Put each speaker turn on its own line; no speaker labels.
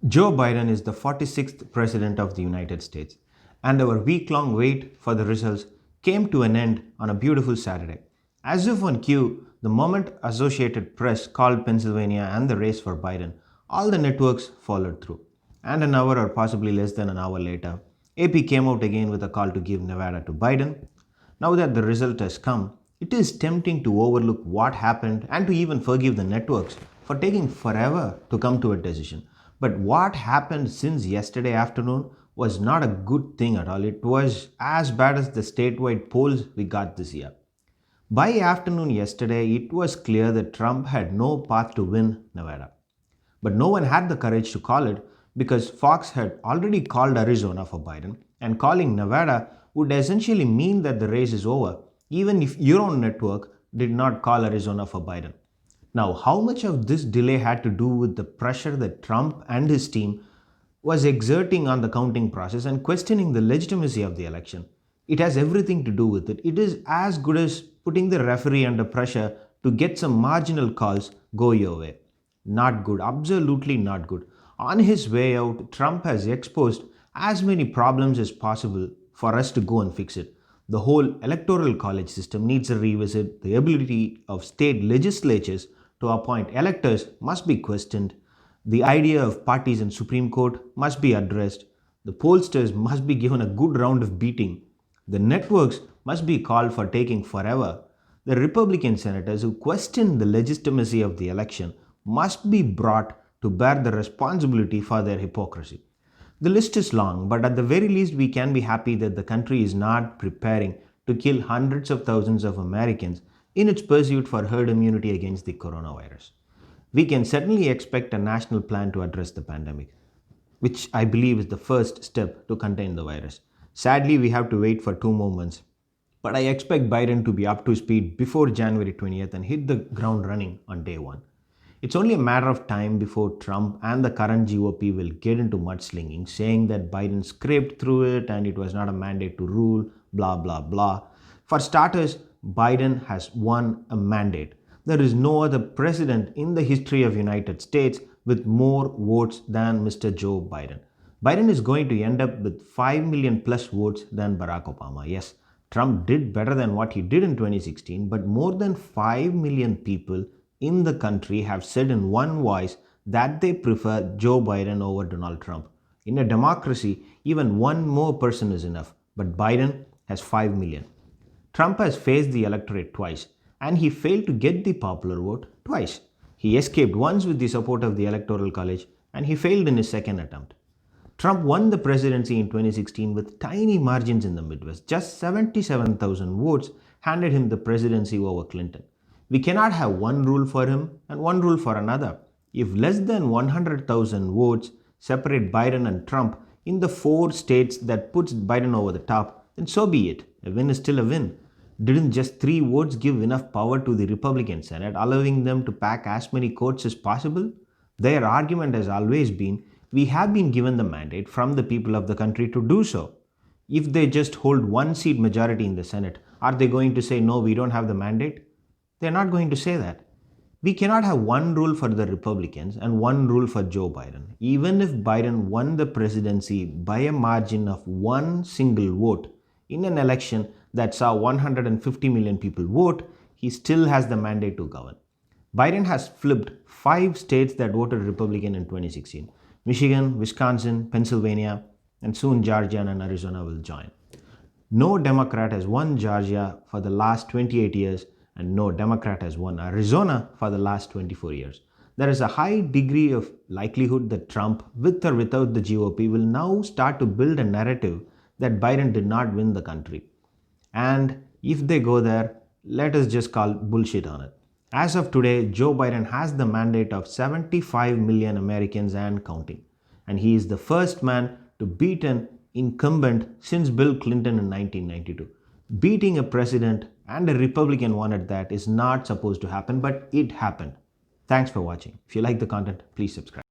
Joe Biden is the 46th President of the United States, and our week long wait for the results came to an end on a beautiful Saturday. As if on cue, the moment Associated Press called Pennsylvania and the race for Biden, all the networks followed through. And an hour or possibly less than an hour later, AP came out again with a call to give Nevada to Biden. Now that the result has come, it is tempting to overlook what happened and to even forgive the networks for taking forever to come to a decision. But what happened since yesterday afternoon was not a good thing at all. It was as bad as the statewide polls we got this year. By afternoon yesterday, it was clear that Trump had no path to win Nevada. But no one had the courage to call it because Fox had already called Arizona for Biden, and calling Nevada would essentially mean that the race is over, even if your own network did not call Arizona for Biden. Now, how much of this delay had to do with the pressure that Trump and his team was exerting on the counting process and questioning the legitimacy of the election? It has everything to do with it. It is as good as putting the referee under pressure to get some marginal calls go your way. Not good, absolutely not good. On his way out, Trump has exposed as many problems as possible for us to go and fix it. The whole electoral college system needs a revisit. The ability of state legislatures to appoint electors must be questioned. The idea of parties in Supreme Court must be addressed. The pollsters must be given a good round of beating. The networks must be called for taking forever. The Republican senators who question the legitimacy of the election must be brought to bear the responsibility for their hypocrisy. The list is long, but at the very least, we can be happy that the country is not preparing to kill hundreds of thousands of Americans in its pursuit for herd immunity against the coronavirus. We can certainly expect a national plan to address the pandemic, which I believe is the first step to contain the virus. Sadly, we have to wait for 2 more months, but I expect Biden to be up to speed before January 20th and hit the ground running on day one. It's only a matter of time before Trump and the current GOP will get into mudslinging, saying that Biden scraped through it and it was not a mandate to rule, blah, blah, blah. For starters, Biden has won a mandate. There is no other president in the history of United States with more votes than Mr. Joe Biden. Biden is going to end up with 5 million plus votes than Barack Obama. Yes, Trump did better than what he did in 2016, but more than 5 million people in the country have said in one voice that they prefer Joe Biden over Donald Trump. In a democracy, even one more person is enough, but Biden has 5 million. Trump has faced the electorate twice, and he failed to get the popular vote twice. He escaped once with the support of the Electoral College, and he failed in his second attempt. Trump won the presidency in 2016 with tiny margins in the Midwest. Just 77,000 votes handed him the presidency over Clinton. We cannot have one rule for him and one rule for another. If less than 100,000 votes separate Biden and Trump in the 4 states that puts Biden over the top, then so be it. A win is still a win. Didn't just 3 votes give enough power to the Republican Senate, allowing them to pack as many courts as possible? Their argument has always been we have been given the mandate from the people of the country to do so. If they just hold 1 seat majority in the Senate, are they going to say no, we don't have the mandate? They're not going to say that. We cannot have one rule for the Republicans and one rule for Joe Biden. Even if Biden won the presidency by a margin of one single vote in an election that saw 150 million people vote, he still has the mandate to govern. Biden has flipped 5 states that voted Republican in 2016. Michigan, Wisconsin, Pennsylvania, and soon Georgia and Arizona will join. No Democrat has won Georgia for the last 28 years, and no Democrat has won Arizona for the last 24 years. There is a high degree of likelihood that Trump, with or without the GOP, will now start to build a narrative that Biden did not win the country. And if they go there, let us just call bullshit on it. As of today, Joe Biden has the mandate of 75 million Americans and counting. And he is the first man to beat an incumbent since Bill Clinton in 1992. Beating a president and a Republican one at that is not supposed to happen, but it happened. Thanks for watching. If you like the content, please subscribe.